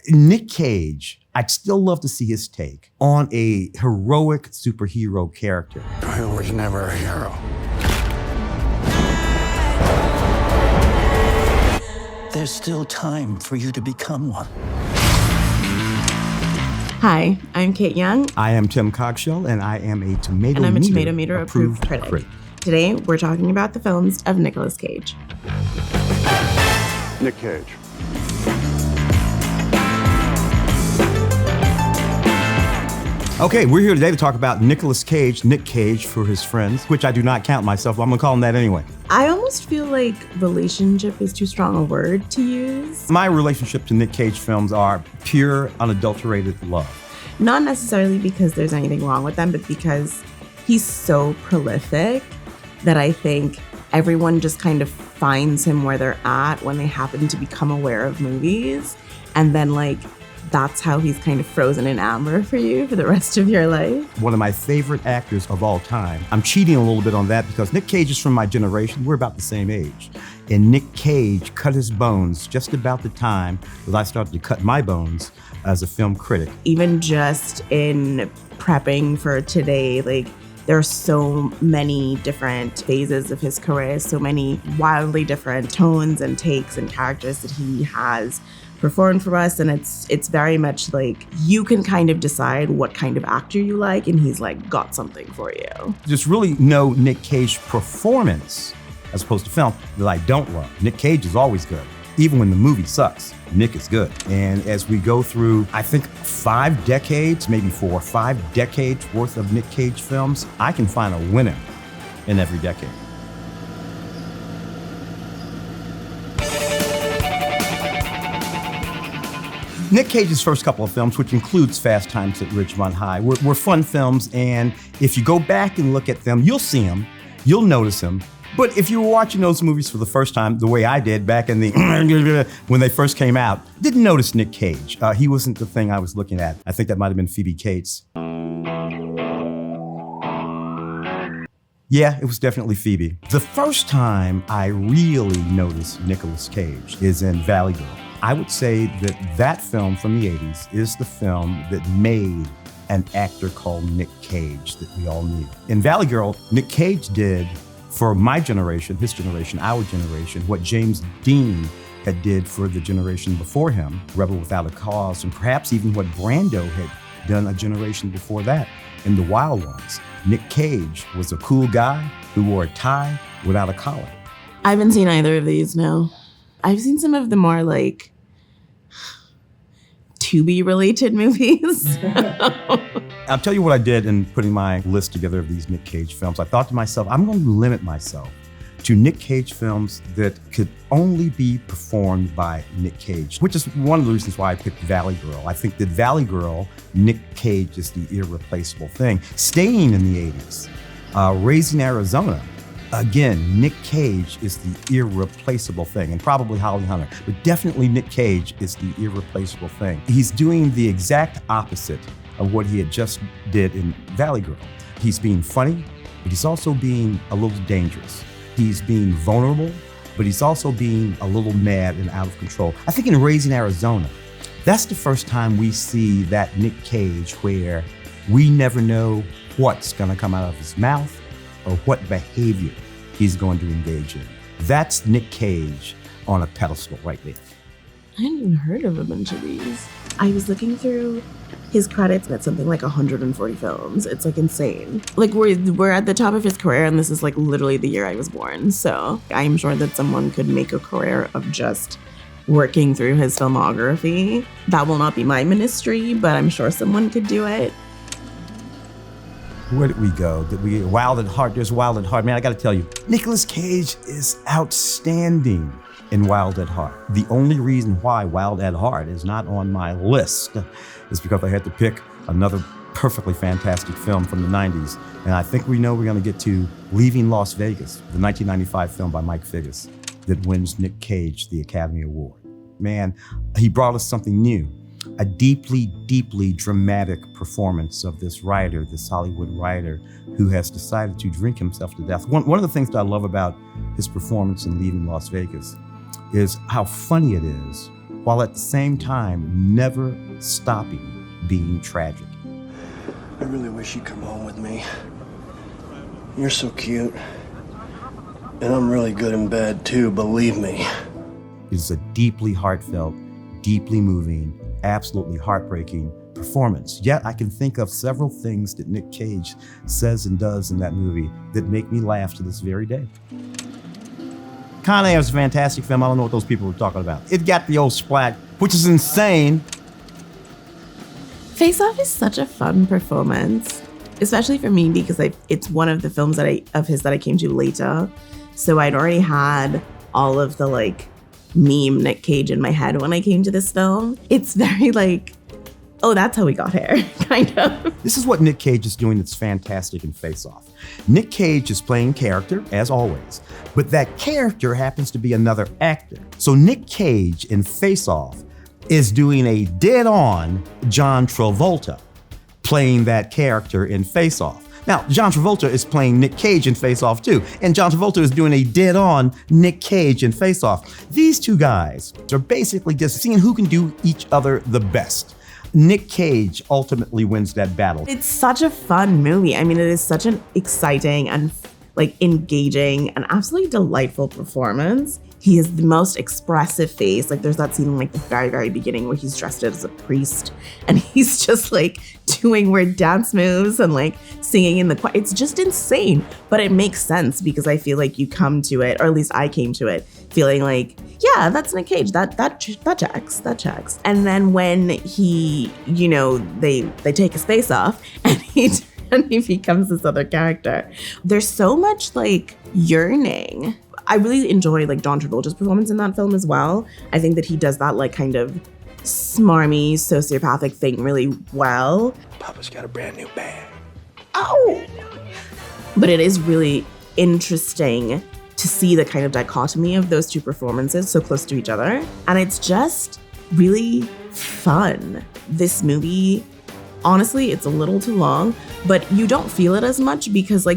Nick Cage, I'd still love to see his take on a heroic superhero character. I was never a hero. There's still time for you to become one. Hi, I'm Kate Young. I am Tim Cogshell, and I am a Tomatometer-approved critic. Today, we're talking about the films of Nicolas Cage. Nick Cage. Okay, we're here today to talk about Nicolas Cage, Nick Cage for his friends, which I do not count myself, but I'm gonna call him that anyway. I almost feel like relationship is too strong a word to use. My relationship to Nick Cage films are pure, unadulterated love. Not necessarily because there's anything wrong with them, but because he's so prolific that I think everyone just kind of finds him where they're at when they happen to become aware of movies. And then that's how he's kind of frozen in amber for you for the rest of your life. One of my favorite actors of all time. I'm cheating a little bit on that because Nick Cage is from my generation. We're about the same age. And Nick Cage cut his bones just about the time that I started to cut my bones as a film critic. Even just in prepping for today, there are so many different phases of his career, so many wildly different tones and takes and characters that he has performed for us. And it's very much you can kind of decide what kind of actor you like, and he's got something for you. Just really no Nick Cage performance as opposed to film that I don't love. Nick Cage is always good. Even when the movie sucks, Nick is good. And as we go through, I think 5 decades, maybe 4 or 5 decades worth of Nick Cage films, I can find a winner in every decade. Nick Cage's first couple of films, which includes Fast Times at Ridgemont High, were fun films. And if you go back and look at them, you'll see them, you'll notice them. But if you were watching those movies for the first time, the way I did back in the when they first came out, didn't notice Nick Cage. He wasn't the thing I was looking at. I think that might have been Phoebe Cates. Yeah, it was definitely Phoebe. The first time I really noticed Nicolas Cage is in Valley Girl. I would say that film from the 80s is the film that made an actor called Nick Cage that we all knew. In Valley Girl, Nick Cage did, for my generation, his generation, our generation, what James Dean had did for the generation before him, Rebel Without a Cause, and perhaps even what Brando had done a generation before that in The Wild Ones. Nick Cage was a cool guy who wore a tie without a collar. I haven't seen either of these, no. I've seen some of the more to-be-related movies. I'll tell you what I did in putting my list together of these Nick Cage films. I thought to myself, I'm going to limit myself to Nick Cage films that could only be performed by Nick Cage, which is one of the reasons why I picked Valley Girl. I think that Valley Girl, Nick Cage is the irreplaceable thing. Staying in the 80s, Raising Arizona, again, Nick Cage is the irreplaceable thing, and probably Holly Hunter, but definitely Nick Cage is the irreplaceable thing. He's doing the exact opposite of what he had just did in Valley Girl. He's being funny, but he's also being a little dangerous. He's being vulnerable, but he's also being a little mad and out of control. I think in Raising Arizona, that's the first time we see that Nick Cage where we never know what's gonna come out of his mouth or what behavior he's going to engage in. That's Nick Cage on a pedestal right there. I hadn't even heard of a bunch of these. I was looking through his credits and it's something like 140 films. It's insane. We're at the top of his career and this is literally the year I was born. So I'm sure that someone could make a career of just working through his filmography. That will not be my ministry, but I'm sure someone could do it. Where did we go? Did we Wild at Heart? There's Wild at Heart. Man, I gotta tell you, Nicolas Cage is outstanding in Wild at Heart. The only reason why Wild at Heart is not on my list is because I had to pick another perfectly fantastic film from the 90s. And I think we know we're gonna get to Leaving Las Vegas, the 1995 film by Mike Figgis that wins Nick Cage the Academy Award. Man, he brought us something new. A deeply, deeply dramatic performance of this writer, this Hollywood writer, who has decided to drink himself to death. One of the things that I love about his performance in Leaving Las Vegas is how funny it is while at the same time never stopping being tragic. I really wish you'd come home with me. You're so cute. And I'm really good in bed too, believe me. It's a deeply heartfelt, deeply moving, absolutely heartbreaking performance. Yet I can think of several things that Nick Cage says and does in that movie that make me laugh to this very day. Con Air is a fantastic film. I don't know what those people were talking about. It got the old splat, which is insane. Face Off is such a fun performance, especially for me because it's one of the films of his that I came to later. So I'd already had all of the meme Nick Cage in my head when I came to this film. It's very oh, that's how we got here, kind of. This is what Nick Cage is doing that's fantastic in Face Off. Nick Cage is playing character, as always, but that character happens to be another actor. So Nick Cage in Face Off is doing a dead-on John Travolta, playing that character in Face Off. Now, John Travolta is playing Nick Cage in Face Off too, and John Travolta is doing a dead-on Nick Cage in Face Off. These two guys are basically just seeing who can do each other the best. Nick Cage ultimately wins that battle. It's such a fun movie. I mean, it is such an exciting and engaging and absolutely delightful performance. He has the most expressive face. There's that scene in the very, very beginning where he's dressed as a priest and he's just doing weird dance moves and singing in the choir. It's just insane, but it makes sense because I feel you come to it, or at least I came to it, feeling yeah, that's Nick Cage. That checks. And then when he, they take his face off and he becomes this other character. There's so much yearning. I really enjoy John Travolta's performance in that film as well. I think that he does that kind of smarmy sociopathic thing really well. Papa's got a brand new bag. Ow! But it is really interesting to see the kind of dichotomy of those two performances so close to each other. And it's just really fun. This movie, honestly, it's a little too long, but you don't feel it as much because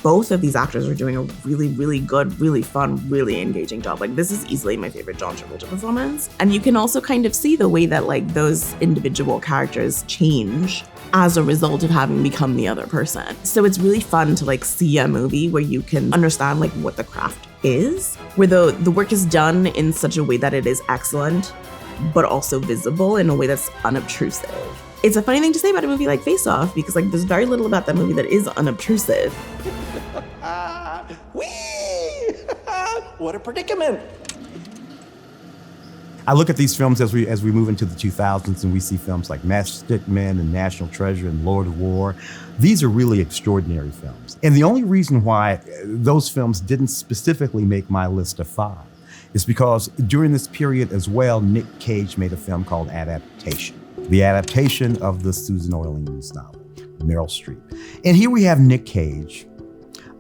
both of these actors are doing a really, really good, really fun, really engaging job. This is easily my favorite John Travolta performance. And you can also kind of see the way that those individual characters change as a result of having become the other person. So it's really fun to see a movie where you can understand what the craft is, where the work is done in such a way that it is excellent, but also visible in a way that's unobtrusive. It's a funny thing to say about a movie like Face Off because there's very little about that movie that is unobtrusive. Whee! What a predicament! I look at these films as we move into the 2000s and we see films like Matchstick Men and National Treasure and Lord of War. These are really extraordinary films. And the only reason why those films didn't specifically make my list of 5 is because during this period as well, Nick Cage made a film called Adaptation, the adaptation of the Susan Orleans novel, Meryl Streep. And here we have Nick Cage,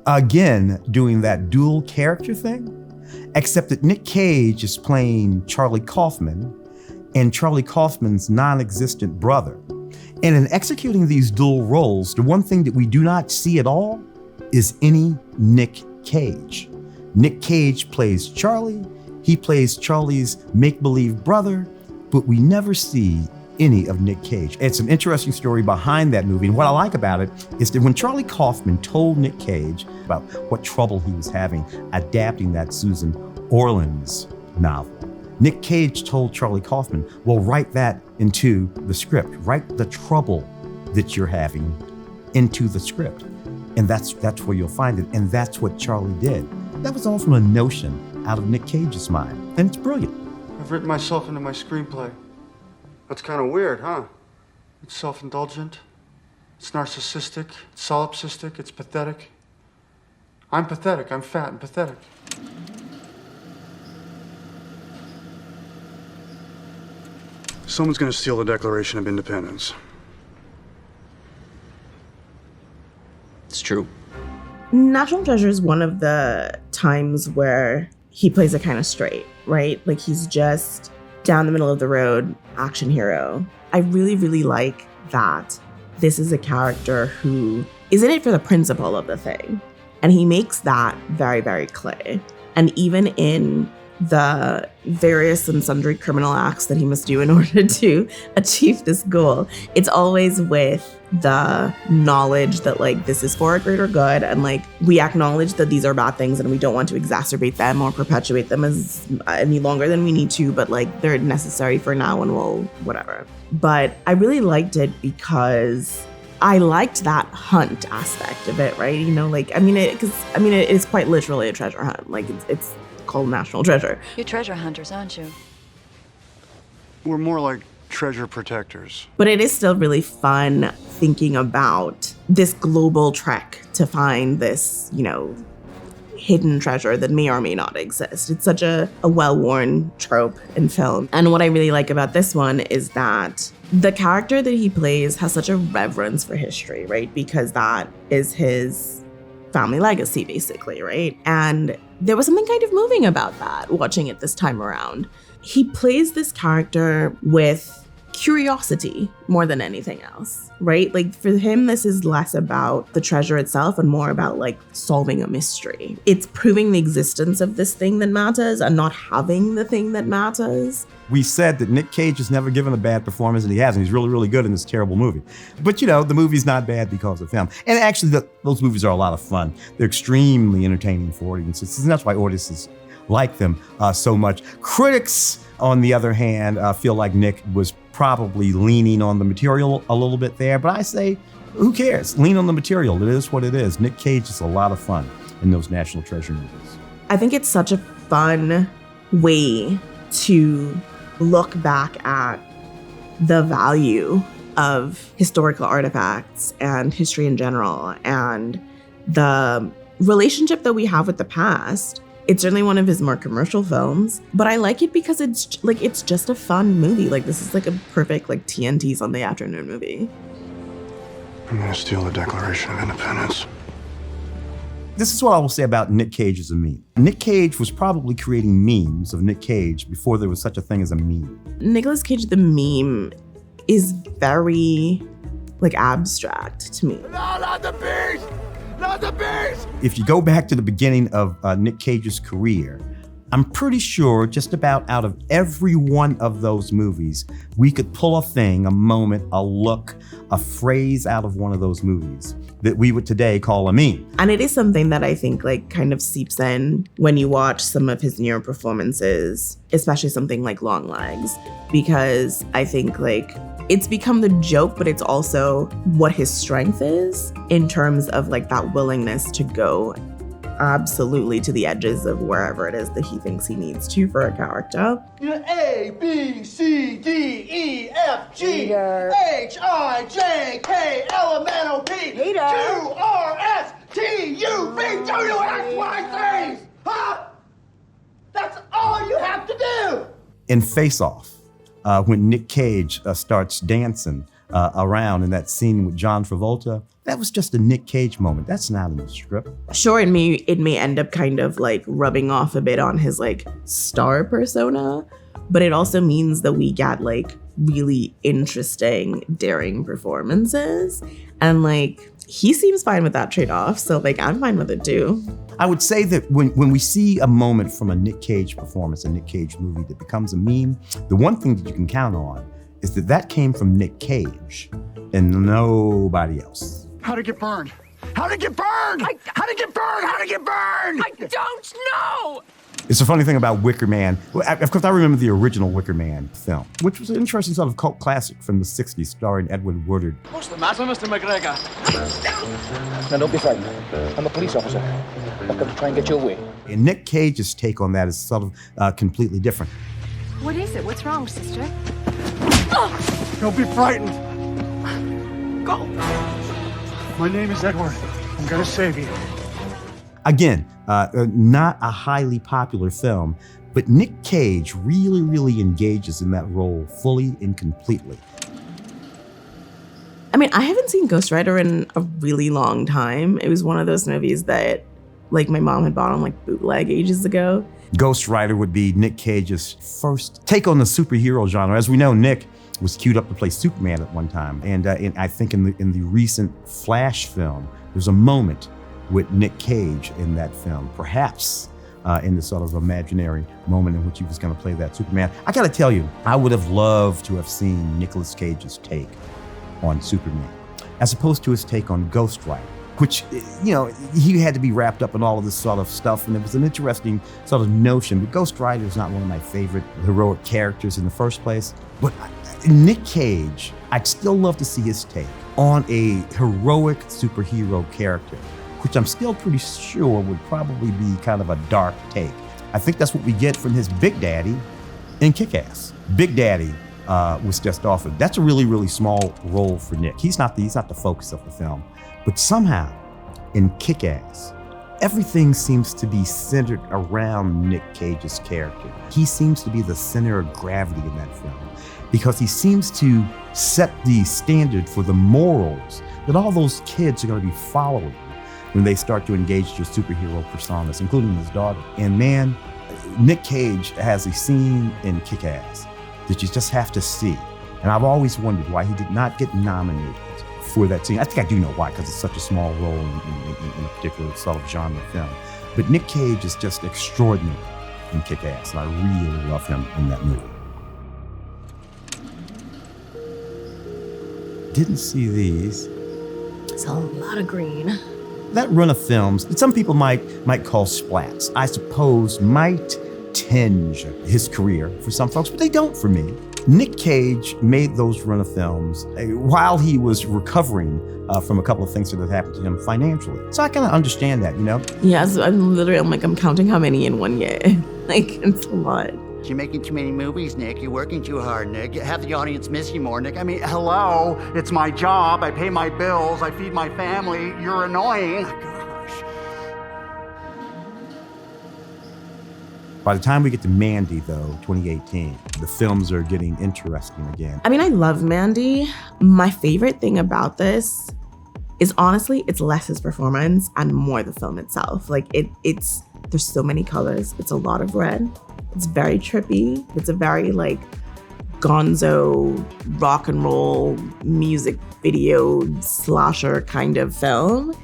again, doing that dual character thing, except that Nick Cage is playing Charlie Kaufman and Charlie Kaufman's non-existent brother. And in executing these dual roles, the one thing that we do not see at all is any Nick Cage. Nick Cage plays Charlie, he plays Charlie's make-believe brother, but we never see any of Nick Cage. It's an interesting story behind that movie. And what I like about it is that when Charlie Kaufman told Nick Cage about what trouble he was having adapting that Susan Orleans novel, Nick Cage told Charlie Kaufman, well, write that into the script. Write the trouble that you're having into the script. And that's where you'll find it. And that's what Charlie did. That was all from a notion out of Nick Cage's mind. And it's brilliant. I've written myself into my screenplay. That's kind of weird, huh? It's self-indulgent, it's narcissistic, it's solipsistic, it's pathetic. I'm pathetic, I'm fat and pathetic. Someone's gonna steal the Declaration of Independence. It's true. National Treasure is one of the times where he plays it kind of straight, right? He's just down the middle of the road action hero. I really, really like that this is a character who is in it for the principle of the thing. And he makes that very, very clear. And even in the various and sundry criminal acts that he must do in order to achieve this goal. It's always with the knowledge that like this is for a greater good, and like we acknowledge that these are bad things and we don't want to exacerbate them or perpetuate them as any longer than we need to, but like they're necessary for now and we'll whatever. But I really liked it because I liked that hunt aspect of it, right? You know, like it is quite literally a treasure hunt. Like it's called National Treasure. You're treasure hunters, aren't you? We're more like treasure protectors. But it is still really fun thinking about this global trek to find this, you know, hidden treasure that may or may not exist. It's such a well-worn trope in film. And what I really like about this one is that the character that he plays has such a reverence for history, right? Because that is his family legacy, basically, right? And there was something kind of moving about that, watching it this time around. He plays this character with curiosity more than anything else, right? Like for him, this is less about the treasure itself and more about like solving a mystery. It's proving the existence of this thing that matters and not having the thing that matters. We said that Nick Cage has never given a bad performance, and he hasn't. He's really, really good in this terrible movie. But you know, the movie's not bad because of him. And actually, those movies are a lot of fun. They're extremely entertaining for audiences, and that's why audiences like them so much. Critics, on the other hand, feel like Nick was probably leaning on the material a little bit there, but I say, who cares? Lean on the material. It is what it is. Nick Cage is a lot of fun in those National Treasure movies. I think it's such a fun way to look back at the value of historical artifacts and history in general and the relationship that we have with the past. It's certainly one of his more commercial films, but I like it because it's just a fun movie. Like this is like a perfect like TNT Sunday afternoon movie. I'm gonna steal the Declaration of Independence. This is what I will say about Nick Cage as a meme. Nick Cage was probably creating memes of Nick Cage before there was such a thing as a meme. Nicolas Cage, the meme, is very like abstract to me. No, not the beast! Not the beast! If you go back to the beginning of Nick Cage's career, I'm pretty sure just about out of every one of those movies, we could pull a thing, a moment, a look, a phrase out of one of those movies that we would today call a meme. And it is something that I think like kind of seeps in when you watch some of his newer performances, especially something like Long Legs, because I think like it's become the joke, but it's also what his strength is in terms of like that willingness to go absolutely to the edges of wherever it is that he thinks he needs to for a character. A, B, C, D, E, F, G, H, I, J, K, L, M, N, O, P, Q, R, S, T, U, V, W, X, Y, Z. Huh? That's all you have to do. In Face Off, when Nick Cage starts dancing around in that scene with John Travolta, that was just a Nick Cage moment. That's not in the script. Sure, it may end up kind of like rubbing off a bit on his like star persona, but it also means that we get like really interesting, daring performances. And like he seems fine with that trade-off, so like I'm fine with it too. I would say that when we see a moment from a Nick Cage performance, a Nick Cage movie that becomes a meme, the one thing that you can count on is that came from Nick Cage and nobody else. How'd it get burned? How'd it get burned? How'd it get burned? How'd it get burned? I don't know! It's a funny thing about Wicker Man. Of course, I remember the original Wicker Man film, which was an interesting sort of cult classic from the 60s starring Edward Woodard. What's the matter, Mr. McGregor? Now, don't be frightened. I'm a police officer. I've come to try and get you away. And Nick Cage's take on that is sort of completely different. What is it? What's wrong, sister? Don't be frightened. Go. My name is Edward. I'm gonna save you. Again, not a highly popular film, but Nick Cage really, really engages in that role fully and completely. I mean, I haven't seen Ghost Rider in a really long time. It was one of those movies that like my mom had bought on like bootleg ages ago. Ghost Rider would be Nick Cage's first take on the superhero genre. As we know, Nick was queued up to play Superman at one time. And I think in the recent Flash film, there's a moment with Nick Cage in that film. Perhaps in this sort of imaginary moment in which he was going to play that Superman. I got to tell you, I would have loved to have seen Nicolas Cage's take on Superman, as opposed to his take on Ghost Rider, which, you know, he had to be wrapped up in all of this sort of stuff, and it was an interesting sort of notion. But Ghost Rider is not one of my favorite heroic characters in the first place. But Nick Cage, I'd still love to see his take on a heroic superhero character, which I'm still pretty sure would probably be kind of a dark take. I think that's what we get from his Big Daddy in Kick-Ass. Big Daddy was just offered. That's a really, really small role for Nick. He's not the focus of the film. But somehow, in Kick-Ass, everything seems to be centered around Nick Cage's character. He seems to be the center of gravity in that film, because he seems to set the standard for the morals that all those kids are going to be following when they start to engage their superhero personas, including his daughter. And man, Nick Cage has a scene in Kick-Ass that you just have to see. And I've always wondered why he did not get nominated for that scene. I think I do know why, because it's such a small role in a particular sort of genre film. But Nick Cage is just extraordinary in Kick-Ass, and I really love him in that movie. Didn't see these. It's a lot of green. That run of films that some people might call splats, I suppose might tinge his career for some folks, but they don't for me. Nick Cage made those run of films while he was recovering from a couple of things that had happened to him financially. So I kind of understand that, you know? Yes, I'm counting how many in one year. Like, it's a lot. You're making too many movies, Nick. You're working too hard, Nick. Have the audience miss you more, Nick. I mean, hello, it's my job. I pay my bills. I feed my family. You're annoying. Gosh. By the time we get to Mandy, though, 2018, the films are getting interesting again. I mean, I love Mandy. My favorite thing about this is honestly, it's less his performance and more the film itself. Like, it's there's so many colors. It's a lot of red. It's very trippy. It's a very like gonzo rock and roll music video slasher kind of film.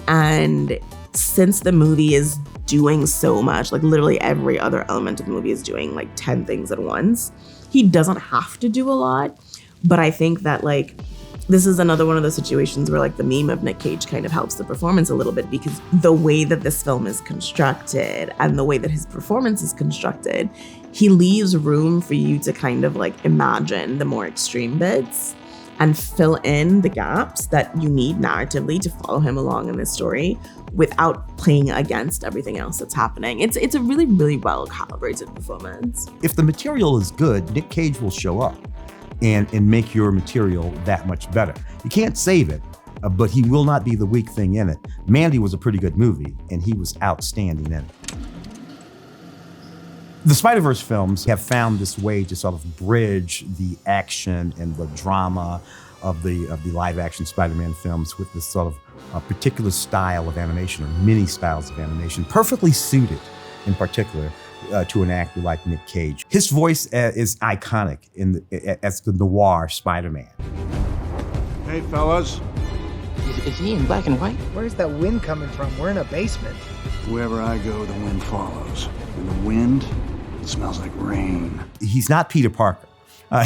And since the movie is doing so much, like literally every other element of the movie is doing like 10 things at once, he doesn't have to do a lot. But I think that like this is another one of those situations where like the meme of Nick Cage kind of helps the performance a little bit, because the way that this film is constructed and the way that his performance is constructed, he leaves room for you to kind of like imagine the more extreme bits and fill in the gaps that you need narratively to follow him along in this story without playing against everything else that's happening. It's a really, really well calibrated performance. If the material is good, Nick Cage will show up and make your material that much better. You can't save it, but he will not be the weak thing in it. Mandy was a pretty good movie, and he was outstanding in it. The Spider-Verse films have found this way to sort of bridge the action and the drama of the live-action Spider-Man films with this sort of particular style of animation, or many styles of animation, perfectly suited, in particular, to an actor like Nick Cage. His voice is iconic as the Noir Spider-Man. Hey, fellas. Is he in black and white? Where's that wind coming from? We're in a basement. Wherever I go, the wind follows. And the wind, it smells like rain. He's not Peter Parker.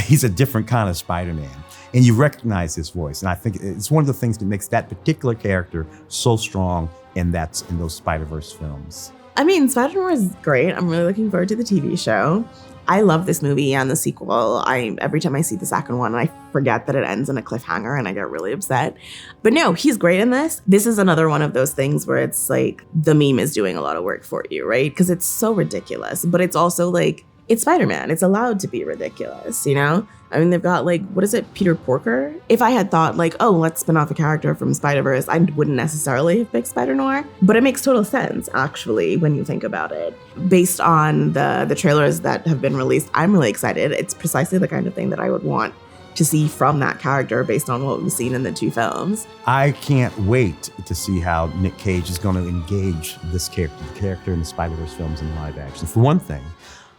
He's a different kind of Spider-Man. And you recognize his voice. And I think it's one of the things that makes that particular character so strong in those Spider-Verse films. I mean, Spider-Noir is great. I'm really looking forward to the TV show. I love this movie and the sequel. Every time I see the second one, I forget that it ends in a cliffhanger and I get really upset. But no, he's great in this. This is another one of those things where it's like the meme is doing a lot of work for you, right? Because it's so ridiculous, but it's also like, it's Spider-Man. It's allowed to be ridiculous, you know? I mean, they've got like, what is it, Peter Porker? If I had thought like, oh, let's spin off a character from Spider-Verse, I wouldn't necessarily have picked Spider-Noir. But it makes total sense, actually, when you think about it. Based on the trailers that have been released, I'm really excited. It's precisely the kind of thing that I would want to see from that character based on what we've seen in the two films. I can't wait to see how Nick Cage is going to engage this character, the character in the Spider-Verse films in live action. For one thing,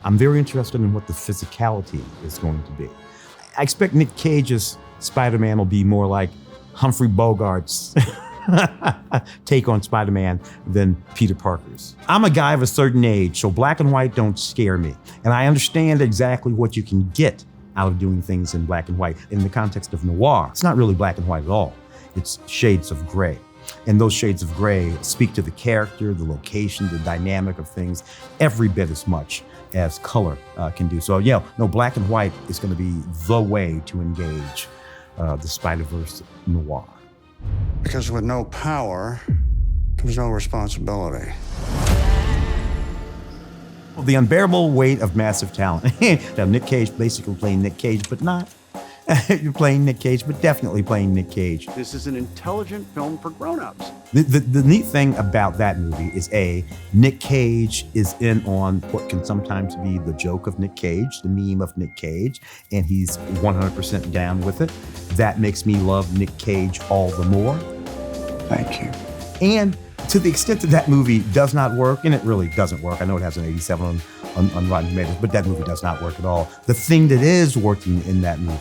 I'm very interested in what the physicality is going to be. I expect Nick Cage's Spider-Man will be more like Humphrey Bogart's take on Spider-Man than Peter Parker's. I'm a guy of a certain age, so black and white don't scare me. And I understand exactly what you can get out of doing things in black and white. In the context of noir, it's not really black and white at all. It's shades of gray. And those shades of gray speak to the character, the location, the dynamic of things every bit as much as color can do. So yeah, no, black and white is going to be the way to engage the Spider-Verse noir. Because with no power comes no responsibility. The unbearable weight of massive talent. Now, Nick Cage basically playing Nick Cage, but not. You're playing Nick Cage, but definitely playing Nick Cage. This is an intelligent film for grown-ups. The neat thing about that movie is Nick Cage is in on what can sometimes be the joke of Nick Cage, the meme of Nick Cage, and he's 100% down with it. That makes me love Nick Cage all the more. Thank you. And to the extent that that movie does not work, and it really doesn't work. I know it has an 87 on Rotten Tomatoes, but that movie does not work at all. The thing that is working in that movie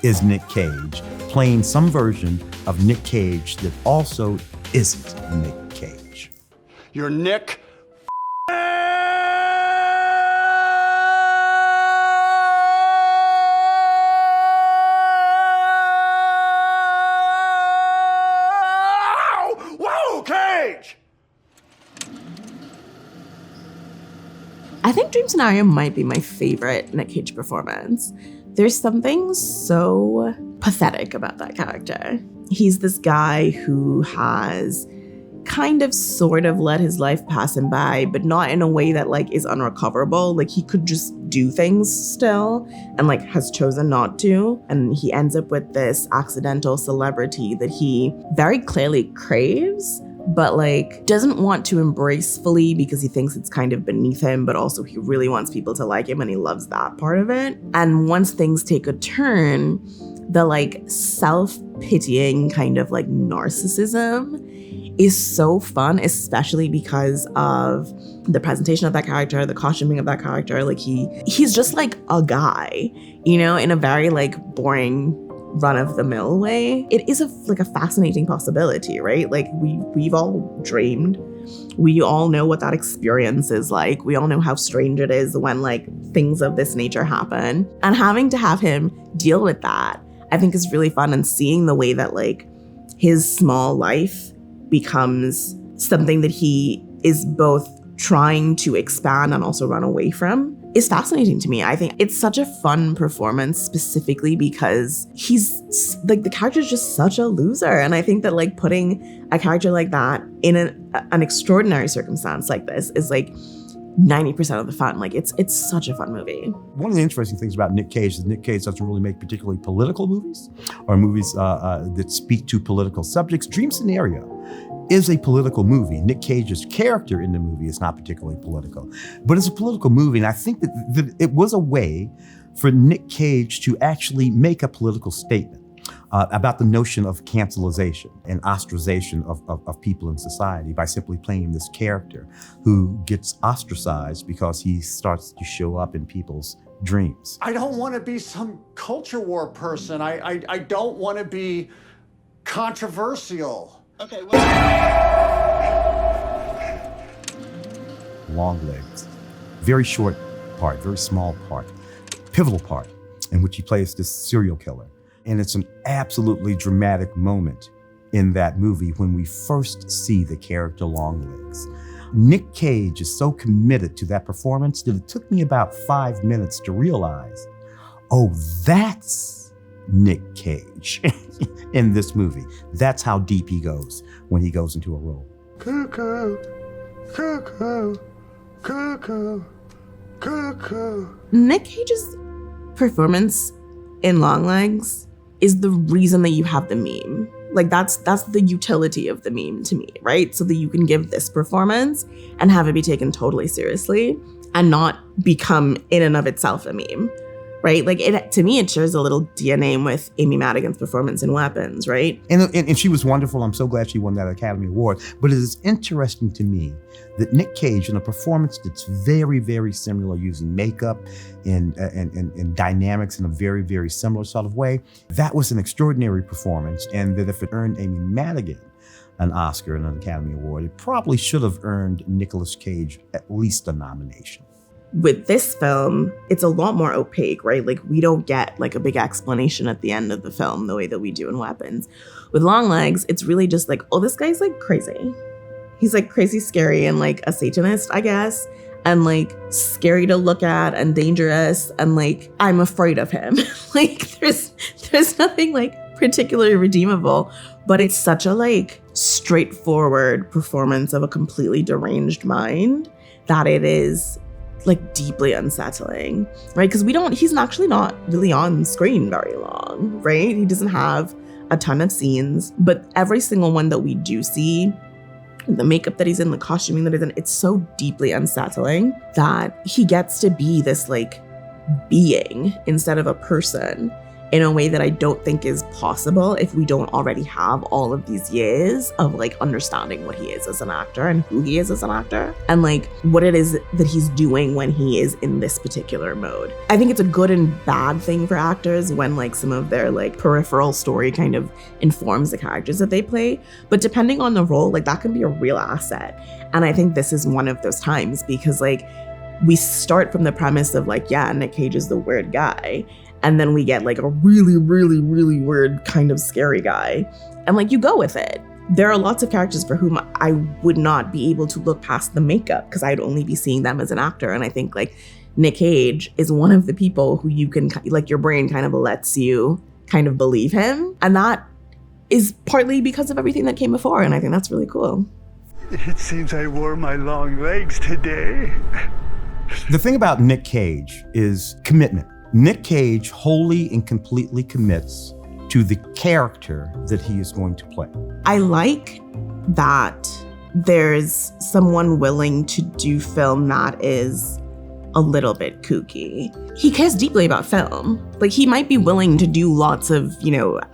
is Nick Cage playing some version of Nick Cage that also isn't Nick Cage. You're Nick. Whoa, Cage! I think Dream Scenario might be my favorite Nick Cage performance. There's something so pathetic about that character. He's this guy who has kind of sort of let his life pass him by, but not in a way that like is unrecoverable. Like he could just do things still and like has chosen not to. And he ends up with this accidental celebrity that he very clearly craves, but like doesn't want to embrace fully because he thinks it's kind of beneath him, but also he really wants people to like him and he loves that part of it. And once things take a turn, the like self-pitying kind of like narcissism is so fun, especially because of the presentation of that character, the costuming of that character. Like he's just like a guy, you know, in a very like boring run-of-the-mill way. It is like a fascinating possibility, right? Like we've all dreamed. We all know what that experience is like. We all know how strange it is when like things of this nature happen. And having to have him deal with that, I think is really fun. And seeing the way that like his small life becomes something that he is both trying to expand and also run away from is fascinating to me. I think it's such a fun performance specifically because he's like, the character's just such a loser. And I think that like putting a character like that in an extraordinary circumstance like this is like 90% of the fun. Like it's such a fun movie. One of the interesting things about Nick Cage is Nick Cage doesn't really make particularly political movies or movies that speak to political subjects. Dream Scenario is a political movie. Nick Cage's character in the movie is not particularly political, but it's a political movie. And I think that it was a way for Nick Cage to actually make a political statement about the notion of cancelization and ostracization of people in society by simply playing this character who gets ostracized because he starts to show up in people's dreams. I don't want to be some culture war person. I don't want to be controversial. Okay, Long legs. Very short part, very small part, pivotal part in which he plays this serial killer. And it's an absolutely dramatic moment in that movie when we first see the character Longlegs. Nick Cage is so committed to that performance that it took me about 5 minutes to realize, oh, that's Nick Cage in this movie. That's how deep he goes when he goes into a role. Cuckoo, cuckoo, cuckoo, cuckoo. Nick Cage's performance in Longlegs is the reason that you have the meme. Like that's the utility of the meme to me, right? So that you can give this performance and have it be taken totally seriously and not become in and of itself a meme, right? Like to me, it shares a little DNA with Amy Madigan's performance in Weapons, right? And she was wonderful. I'm so glad she won that Academy Award. But it is interesting to me that Nick Cage, in a performance that's very, very similar, using makeup and dynamics in a very, very similar sort of way, that was an extraordinary performance. And that if it earned Amy Madigan an Oscar and an Academy Award. It probably should have earned Nicolas Cage at least a nomination. With this film, it's a lot more opaque, right? Like, we don't get like a big explanation at the end of the film the way that we do in Weapons. With Longlegs, it's really just like, oh, this guy's like crazy. He's like crazy scary and like a Satanist, I guess, and like scary to look at and dangerous, and like I'm afraid of him. Like there's nothing like particularly redeemable, but it's such a like straightforward performance of a completely deranged mind that it is like deeply unsettling, right? Because he's actually not really on screen very long, right? He doesn't have a ton of scenes, but every single one that we do see, the makeup that he's in, the costuming that he's in, it's so deeply unsettling that he gets to be this like being instead of a person in a way that I don't think is possible if we don't already have all of these years of like understanding what he is as an actor and who he is as an actor and like what it is that he's doing when he is in this particular mode. I think it's a good and bad thing for actors when like some of their like peripheral story kind of informs the characters that they play, but depending on the role, like that can be a real asset. And I think this is one of those times because like we start from the premise of like, yeah, Nick Cage is the weird guy. And then we get like a really, really, really weird kind of scary guy. And like you go with it. There are lots of characters for whom I would not be able to look past the makeup because I'd only be seeing them as an actor. And I think like Nick Cage is one of the people who you can like your brain kind of lets you kind of believe him. And that is partly because of everything that came before. And I think that's really cool. It seems I wore my long legs today. The thing about Nick Cage is commitment. Nick Cage wholly and completely commits to the character that he is going to play. I like that there's someone willing to do film that is a little bit kooky. He cares deeply about film. Like he might be willing to do lots of,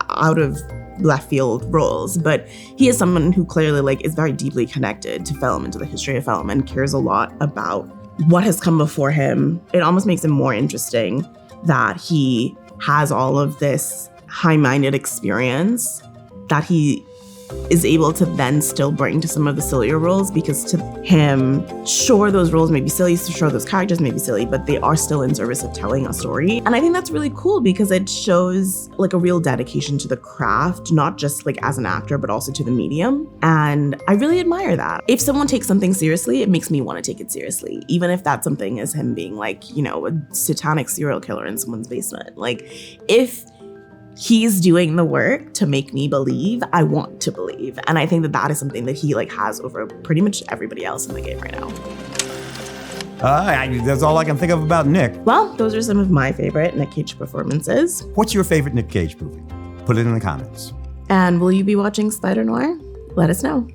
out of left field roles, but he is someone who clearly like is very deeply connected to film and to the history of film and cares a lot about what has come before him. It almost makes him more interesting that he has all of this high-minded experience that he is able to then still bring to some of the sillier roles, because to him, sure, those roles may be silly, sure, those characters may be silly, but they are still in service of telling a story. And I think that's really cool because it shows like a real dedication to the craft, not just like as an actor, but also to the medium. And I really admire that. If someone takes something seriously, it makes me want to take it seriously, even if that something is him being like, a satanic serial killer in someone's basement. Like if he's doing the work to make me believe, I want to believe. And I think that that is something that he like has over pretty much everybody else in the game right now. That's all I can think of about Nick. Well, those are some of my favorite Nick Cage performances. What's your favorite Nick Cage movie? Put it in the comments. And will you be watching Spider Noir? Let us know.